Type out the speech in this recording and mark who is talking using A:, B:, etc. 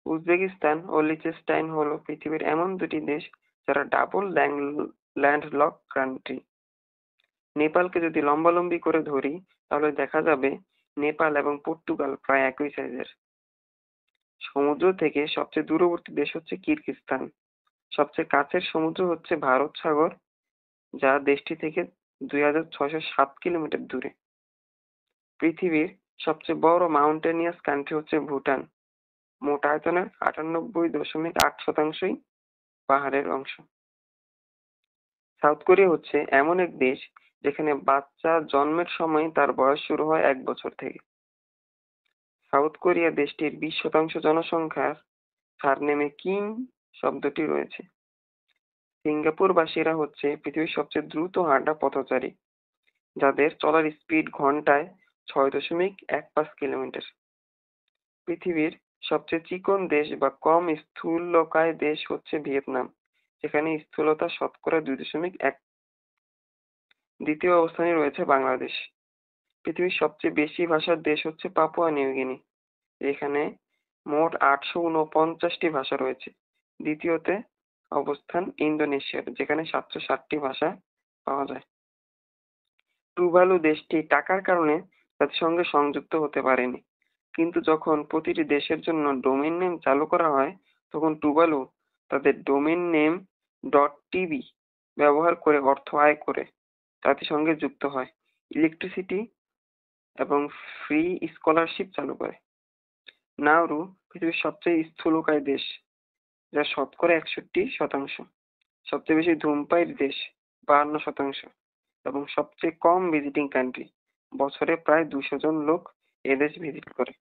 A: Uzbekistan ও লিechtenstein হলো পৃথিবীর এমন দুটি দেশ যারা ডাবল ল্যান্ডলক কান্ট্রি। নেপালকে যদি লম্বালম্বি করে ধরি তাহলে দেখা যাবে নেপাল এবং পর্তুগাল প্রায় একই সাইজের। সমুদ্র থেকে সবচেয়ে দূরবর্তী দেশ হচ্ছে কিরগিজস্তান। সবচেয়ে কাছের সমুদ্র হচ্ছে ভারত সাগর, যা দেশটি থেকে 2607 কিলোমিটার দূরে। পৃথিবীর সবচেয়ে বড় মাউন্টেনিয়াস কান্ট্রি হচ্ছে ভুটান। মোট আয়তনের 98.8%ই পাহাড়ের অংশ। সাউথ কোরিয়া হচ্ছে এমন এক দেশ যেখানে বাচ্চা জন্মের সময় তার বয়স শুরু হয় 1 বছর থেকে। সাউথ কোরিয়া দেশটির 20% জনসংখ্যার সারনেমে কিম শব্দটি রয়েছে। সিঙ্গাপুরবাসীরা হচ্ছে পৃথিবীর সবচেয়ে দ্রুত হাঁটা পথচারী, যাদের চলার স্পিড ঘন্টায় 6.15 কিলোমিটার। পৃথিবীর সবচেয়ে চিকন দেশ বা কম স্থূলকায় দেশ হচ্ছে ভিয়েতনাম, যেখানে স্থূলতা শতকরা 2.1। দ্বিতীয় অবস্থানে রয়েছে বাংলাদেশ। পৃথিবীর সবচেয়ে বেশি ভাষার দেশ হচ্ছে পাপুয়া নিউগিনি, যেখানে মোট 849টি ভাষা রয়েছে। দ্বিতীয়তে অবস্থান ইন্দোনেশিয়ার, যেখানে 760টি ভাষা পাওয়া যায়। টুভালু দেশটি টাকার কারণে জাতিসংঘে সংযুক্ত হতে পারেনি, কিন্তু যখন প্রতিটি দেশের জন্য ডোমেইন নেম চালু করা হয় তখন টুভালু তাদের ডোমেইন নেম .tv ব্যবহার করে অর্থ আয় করে জাতিসংঘে যুক্ত হয়, ইলেকট্রিসিটি এবং ফ্রি স্কলারশিপ চালু করে। নাউরু পৃথিবীর সবচেয়ে স্থূলকায় দেশ, যা শতকরা 61%। সবচেয়ে বেশি ধূমপায়ীর দেশ, 52%। এবং সবচেয়ে কম ভিজিটিং কান্ট্রি, বছরে প্রায় 200 জন লোক এদেশ ভিজিট করে।